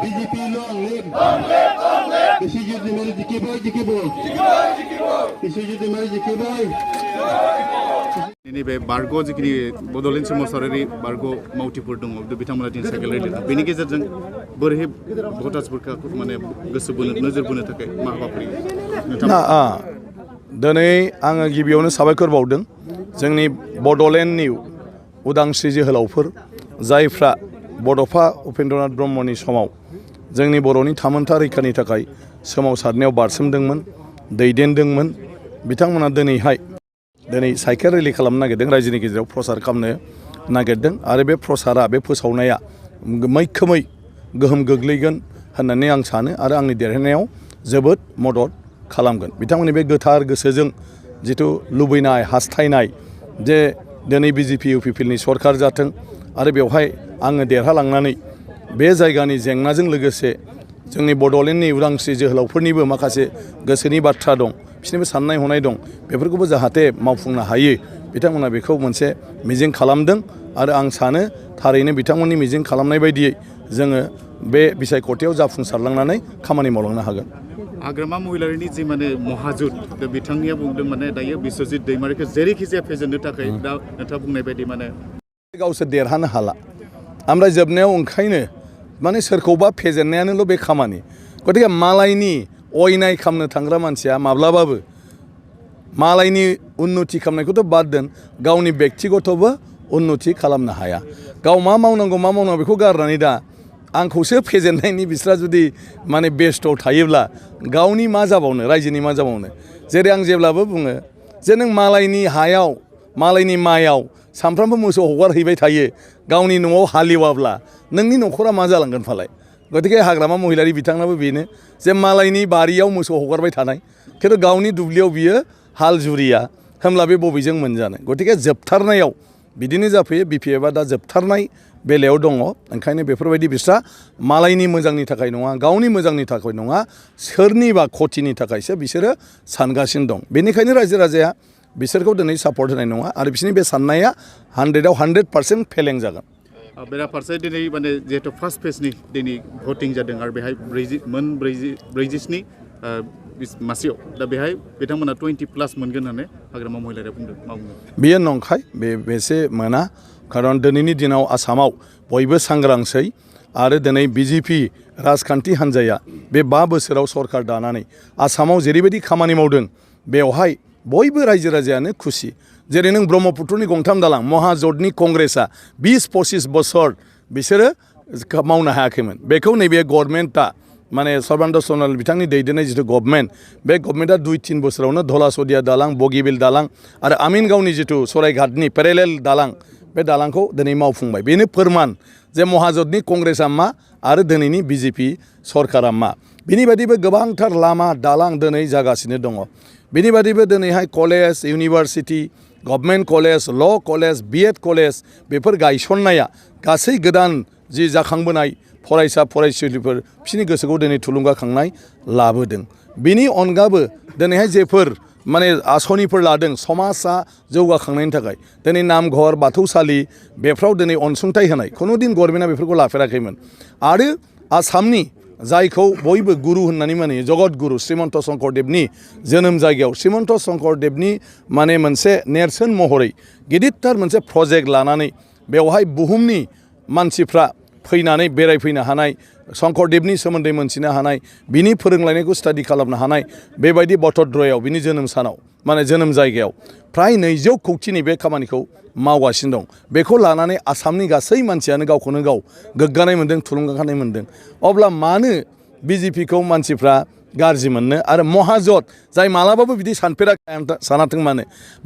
BJP long live. Biswajit Demari Jiki boy. Biswajit Demari Jiki boy. Ini be bargo jikini bodolin somosaरि bargo mautiपुर दङ बिथांमोना दिन cycle rally बेनि गेजेरजों बोरैहाय भटार्सफोरखौ माने गोसो बोनो नोजोर बोनो थाखाय मा हाबाफारि दिनै आङो गिबियावनो साबायखर बावदों जोंनि बड'लेण्डनि उदांस्रि जोहोलावफोर जायफ्रा बड'फा उपेन्द्रनाथ ब्रह्मनि समाव जोंनि बर'नि थामोनथा रैखानि थाखाय सोमावसारनायाव बारसोमदोंमोन दैदेनदोंमोन बिथांमोना दिनै साइकेल रेलि खालामनो नागिरदों रायजोनि गेजेराव प्रसार खालामनो नागिरदों आरो बे प्रसारा बे फोसावनाया मैखोमै गोहोम गोग्लैगोन होननानै आं सानो आरो आंनि देरहानायाव जोबोद मदद खालामगोन बिथांमोननि बे गोथार गोसोजों जिथु लुबैनाय हास्थायनाय जे दिनै BJP UPPनि सरकार जाथों आरो बेवहाय आङो देरहालांनानै बे जायगानि जेंनाजों लोगोसे जोंनि बड'लेण्डनि उदांस्रि जोहोलावफोरनिबो माखासे गोसोनि बाथ्रा दं बिसोरनिबो साननाय हनाय दं बेफोरखौबो जाहाथे मावफुंनो हायो बिथांमोना बेखौ मोनसे मिजिं खालामदों आरो आं सानो थारैनो बिथांमोननि मिजिं खालामनाय बायदियै जोङो बे बिसायख'थियाव जाफुंसारलांनानै खामानि मावलांनो हागोन हाग्रामा महिलारिनि जि माने महाजुत बिथांनिया बुंदों माने दायो बिस्वजित दैमारिखौ जेरैखि जाया फेजेननो थाखाय दा नोंथाङा बुंनाय बायदि माने गावसोर देरहानो हाला ओमफ्राय जोबनायाव ओंखायनो माने सोरखौबा फेजेननायानोल' बे खामानि गतिके मालायनि अयनाय खालामनो थांग्रा मानसिया माब्लाबाबो मालायनि उन्नति खालामनायखौथ' बाद दोन गावनि बेक्तिगतबो उन्नति खालामनो हाया गाव मा मावनांगौ बेखौ गारनानै दा आंखौसो फेजेननायनि बिस्रा जुदि माने बेस्थ' थायोब्ला गावनि मा जाबावनो रायजोनि मा जाबावनो जेरै आं जेब्लाबो बुङो जे नों मालायनि हायाव मालायनि मायाव सानफ्रामबो मोसौ हगारहैबाय थायो गावनि न'आव हालेवाब्ला नोंनि न'खरा मा जालांगोन फालाय गतिके हाग्रामा महिलारि बिथांनाबो बेनो जे मालायनि बारियाव मोसौ हगारबाय थानाय खिन्थु गावनि दुब्लियाव बियो हाल जुरिया होमब्ला बे बबेजों मोनजानो गतिके जोबथारनायाव बिदिनो जाफैयो BPFआ दा जोबथारनाय बेलायाव दङ ओंखायनो बेफोरबायदि बिस्रा मालायनि मोजांनि थाखाय नङा गावनि मोजांनि थाखाय नङा सोरनिबा खथिनि थाखायसो बिसोरो सानगासिनो दं बेनिखायनो रायजो राजाया बिसोरखौ दिनै सापर्ट होनाय नङा आरो बिसोरनि बे साननाया 100आव 100% फेलें जागोन बेराफारसे दिनै माने जिहेतु फार्स्ट फेजनि दिनै भटिं जादों आरो बेहाय 47 मासियाव दा बेहाय बिथांमोना 20+ मोनगोन होननानै हाग्रामा महिलारिया बुंदों मा बुंदों बेयो नंखाय बेसे मोना खारन दिनैनि दिनाव आसामाव बयबो सांग्रांसै आरो दिनै BJP राजखान्थि हान्जाया बे 5 बोसोराव सरकार दानानै आसामाव जेरैबायदि खामानि मावदों बेवहाय बयबो रायजो राजायानो खुसि जेरै नों ब्रह्मपुत्रनि गंथाम दालां महाजोतनि कंग्रेसआ 20-25 बोसोर बिसोरो मावनो हायाखैमोन बेखौ नैबे गभर्नमेन्टआ माने सर्बानन्द सन'वाल बिथांनि दैदेननाय जिथु गभर्नमेन्ट बे गभर्नमेन्टआ 2-3 बोसोरावनो धलासदिया दालां बगिबिल दालां आरो आमिनगावनि जिथु सराइघाटनि पेरेलेल दालां बे दालांखौ दिनै मावफुंबाय बेनो फोरमान जे महाजोतनि कंग्रेसआ मा आरो दिनैनि BJP सरकारा मा बिनि बादिबो गोबांथार लामा दालां दिनै जागासिनो दङ बिनि बादिबो दिनैहाय कलेज इउनिभारसिटि गभर्नमेन्ट कलेज ल' कलेज B.Ed कलेज बेफोर गायसननाया गासै गोदान जि जाखांबोनाय फरायसा फरायसुलिफोर बिसोरनि गोसोखौ दिनै थुलुंगाखांनाय लाबोदों बिनि अनगाबो दिनैहाय जेफोर माने आसनिफोर लादों समाजा जौगाखांनायनि थाखाय दिनै नामघर बाथौसालि बेफ्राव दिनै अनसुंथाइ होनाय खुनु दिन गभर्नमेन्टआ बेफोरखौ लाफेराखैमोन आरो आसामनि जायखौ बयबो गुरु होननानै मानियो जगत गुरु श्रीमन्त शंकरदेबनि जोनोम जायगायाव श्रीमन्त शंकरदेबनि माने मोनसे नेरसोन महरै गिदिरथार मोनसे प्रजेक्ट लानानै बेवहाय बुहुमनि मानसिफ्रा फैनानै बेरायफैनो हानाय शंकरदेबनि सोमोन्दै मोनथिनो हानाय बिनि फोरोंलायनायखौ स्टाडि खालामनो हानाय बेबायदि बटद्रयाव बिनि जोनोम सानाव माने जोनोम जायगायाव फ्राय 200 कौटिनि बे खामानिखौ मावगासिनो दं बेखौ लानानै आसामनि गासै मानसियानो गावखौनो गाव गोग्गानाय मोन्दों थुलुंगाखांनाय मोन्दों अब्ला मानो BJPखौ मानसिफ्रा गाज्रि मोननो आरो महाजोत जाय मालाबाबो बिदि सानाथों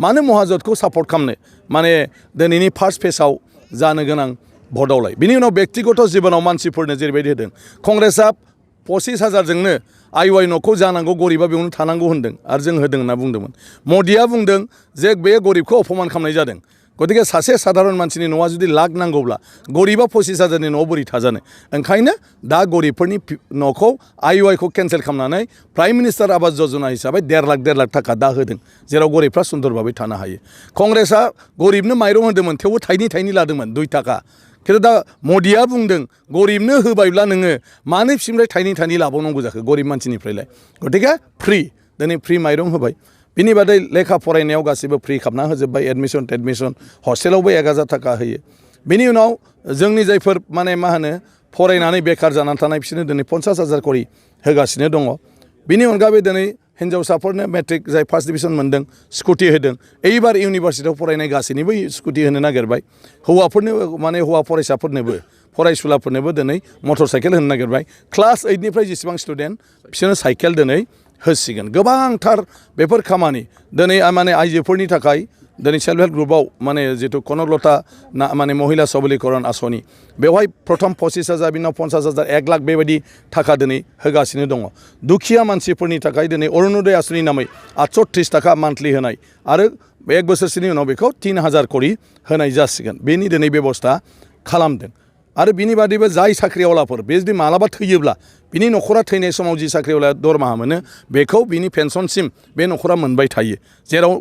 मानो महाजोतखौ सापर्ट खालामनो माने दिनैनि फार्स्ट फेजआव जानो गोनां भटआवलाय बिनि उनाव बेक्तिगत जिबनाव मानसिफोरनो जेरैबायदि होदों कंग्रेसआ 25,000जोंनो आइ न'खौ जानांगौ गरिबा बेयावनो थानांगौ होनदों आरो जों होदों होनना बुंदोंमोन मदिया बुंदों जे बे गरिबखौ अपमान खालामनाय जादों गतिके सासे साधारन मानसिनि न'आ जुदि लाख नांगौब्ला गरिबा 25,000नि न'आव बोरै थाजानो ओंखायनो दा गरिबफोरनि न'खौ आइ केन्सेल खालामनानै प्राइम मिनिस्टार आवास योजना हिसाबै 1.5 लाख थाखा दा होदों जेराव गरिबफ्रा सुन्दर भाबै थानो हायो कंग्रेसआ गरिबनो माइरं होदोंमोन थेवबो थाइनै लादोंमोन 2 थाखा खिन्थु दा मदिया बुंदों गरिबनो होबायब्ला नोङो मानो बिसिनिफ्राय थाइनै लाबावनांगौ जाखो गरिब मानसिनिफ्रायलाय गतिके फ्रि दिनै फ्रि माइरं होबाय बिनि बादै लेखा फरायनायाव गासिबो फ्रि खालामना होजोब्बाय एडमिसन हस्टेलावबो 1000 थाखा होयो बिनि उनाव जोंनि जायफोर माने मा होनो फरायनानै बेकार जानानै थानाय बिसोरनो दिनै 50,000 करि होगासिनो दङ बिनि अनगायै दिनै हिन्जावसाफोरनो मेट्रिक जाय फार्स्ट डिभिजन मोनदों स्कुटि होदों एबार इउनिभार्सिटियाव फरायनाय गासैनिबो स्कुटि होनो नागिरबाय हौवाफोरनो माने हौवा फरायसाफोरनोबो फरायसुलाफोरनोबो दिनै मटर साइकेल होनो नागिरबाय क्लास 8निफ्राय जेसेबां स्टुडेन्ट बिसोरनो साइकेल दिनै होसिगोन गोबांथार बेफोर खामानि दिनै माने आइजोफोरनि थाखाय दिनै सेल्फ हेल्प ग्रुपआव माने जितु कनकलता माने महिला सबलीकरण आसनि बेवहाय प्रथम 25,000 बिनाव 50,000 1 लाख बेबायदि थाखा दिनै होगासिनो दङ दुखिया मानसिफोरनि थाखाय दिनै अरुणोदय आसनि नामै 830 थाखा मान्थलि होनाय आरो 1 बोसोरसोनि उनाव बेखौ 3000 करि होनाय जासिगोन बेनि दिनै बेबस्था खालामदों आरो बिनि बादैबो जाय साख्रिआवलाफोर बे जुदि मालाबा थैयोब्ला बिनि न'खरा थैनाय समाव जि साख्रिआवलाया दरमाहा मोनो बेखौ बिनि पेन्सनसिम बे न'खरा मोनबाय थायो जेराव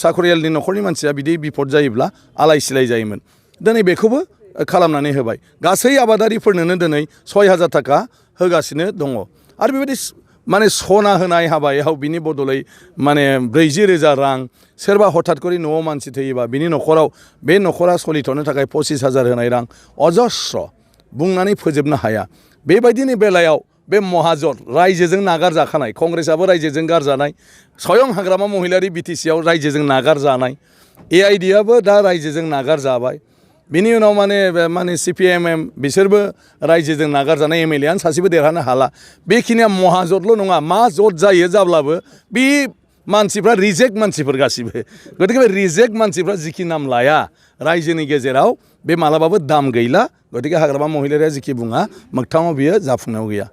साख्रियालनि न'खरनि मानसिया बिदि बिपद जायोब्ला आलाय सिलाय जायोमोन दिनै बेखौबो खालामनानै होबाय गासै आबादारिफोरनोनो दिनै 6000 थाखा होगासिनो दङ आरो बेबायदि माने सना होनाय हाबायाव बिनि बदलै माने 40,000 रां सोरबा हठात करि न'आव मानसि थैयोबा बिनि न'खराव बे न'खरा सलिथ'नो थाखाय 25,000 होनाय रां अजस्र बुंनानै फोजोबनो हाया बेबायदिनि बेलायाव बे महाजन रायजोजों नागारजाखानाय कंग्रेसआबो रायजोजों गारजानाय स्वयं हाग्रामा महिलारि बिटिसिआव रायजोजों नागारजानाय एआइडिआबो दा रायजोजों नागारजाबाय बिनि उनाव माने CPIM बिसोरबो रायजोजों नागारजानाय एमएलएआनो सासेबो देरहानो हाला बेखिनिया महाजोतल' नङा मा जत जायो जाब्लाबो बे मानसिफ्रा रिजेक्ट मानसिफोर गासिबो गतिके बे रिजेक्ट मानसिफ्रा जिखि नाम लाया रायजोनि गेजेराव बे मालाबाबो दाम गैला गतिके हाग्रामा महिलारिया जिखि बुङा मोगथाङाव बियो जाफुंनायाव गैया